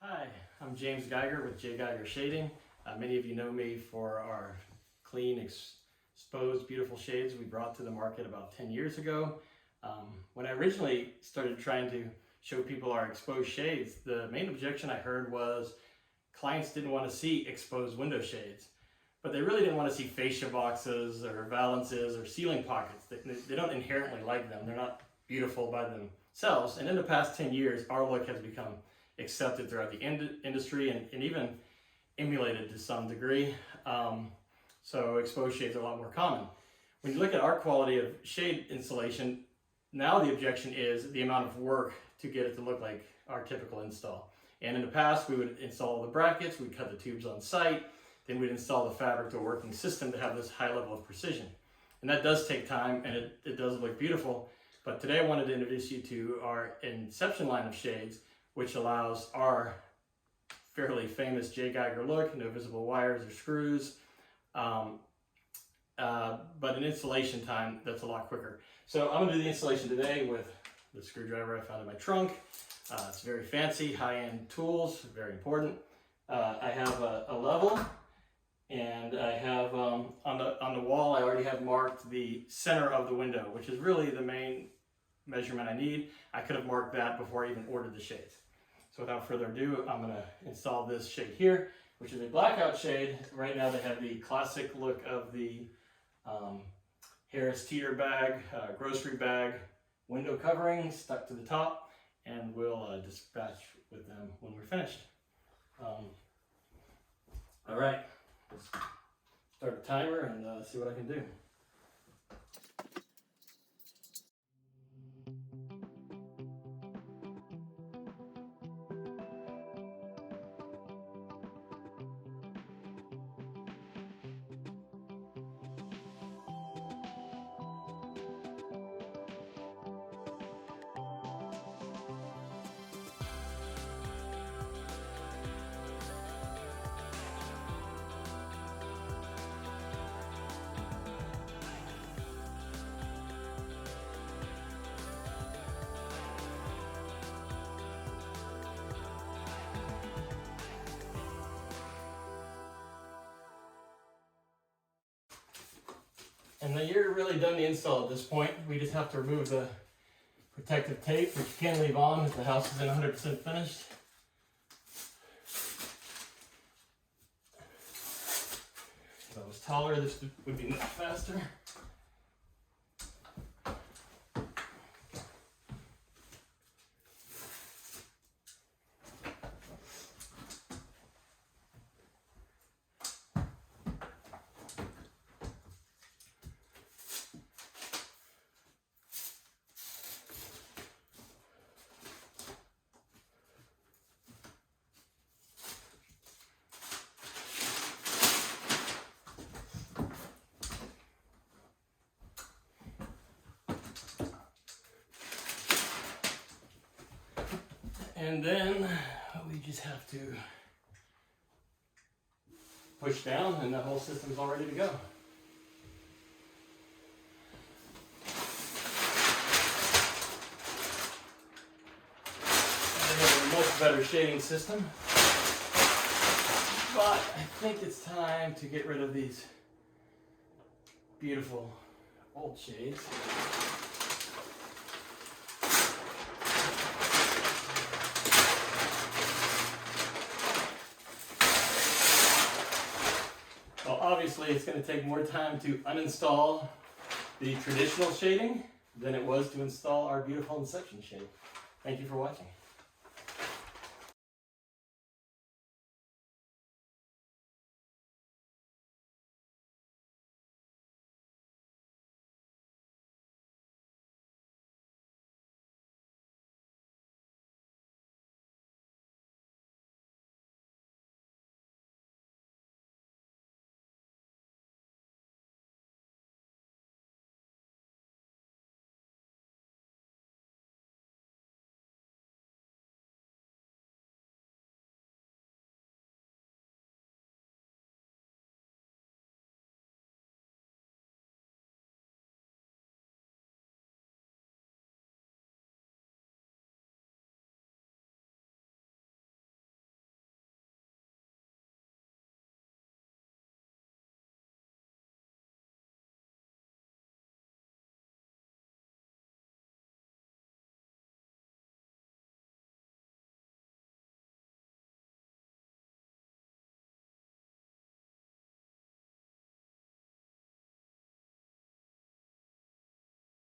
Hi, I'm J Geiger with J Geiger Shading. Many of you know me for our clean, exposed, beautiful shades we brought to the market about 10 years ago. When I originally started trying to show people our exposed shades, the main objection I heard was clients didn't want to see exposed window shades, but they really didn't want to see fascia boxes or valances or ceiling pockets. They don't inherently like them. They're not beautiful by themselves. And in the past 10 years, our look has become accepted throughout the industry and even emulated to some degree. So exposed shades are a lot more common. When you look at our quality of shade installation, now the objection is the amount of work to get it to look like our typical install. And in the past, we would install the brackets, we'd cut the tubes on site, then we'd install the fabric to a working system to have this high level of precision. And that does take time, and it does look beautiful. But today I wanted to introduce you to our Inception line of shades, which allows our fairly famous J Geiger look, no visible wires or screws, but an installation time that's a lot quicker. So I'm gonna do the installation today with the screwdriver I found in my trunk. It's very fancy, high-end tools, very important. I have a level, and I have on the wall, I already have marked the center of the window, which is really the main measurement I need. I could have marked that before I even ordered the shades. So without further ado, I'm gonna install this shade here, which is a blackout shade. Right now they have the classic look of the Harris Teeter bag, grocery bag window covering stuck to the top, and we'll dispatch with them when we're finished. All right, let's start a timer and see what I can do. And then you're really done the install at this point. We just have to remove the protective tape, which you can leave on if the house isn't 100% finished. If I was taller, this would be much faster. And then we just have to push down and the whole system's all ready to go. And we have a much better shading system. But I think it's time to get rid of these beautiful old shades. Well, obviously it's going to take more time to uninstall the traditional shading than it was to install our beautiful Inception shade. Thank you for watching.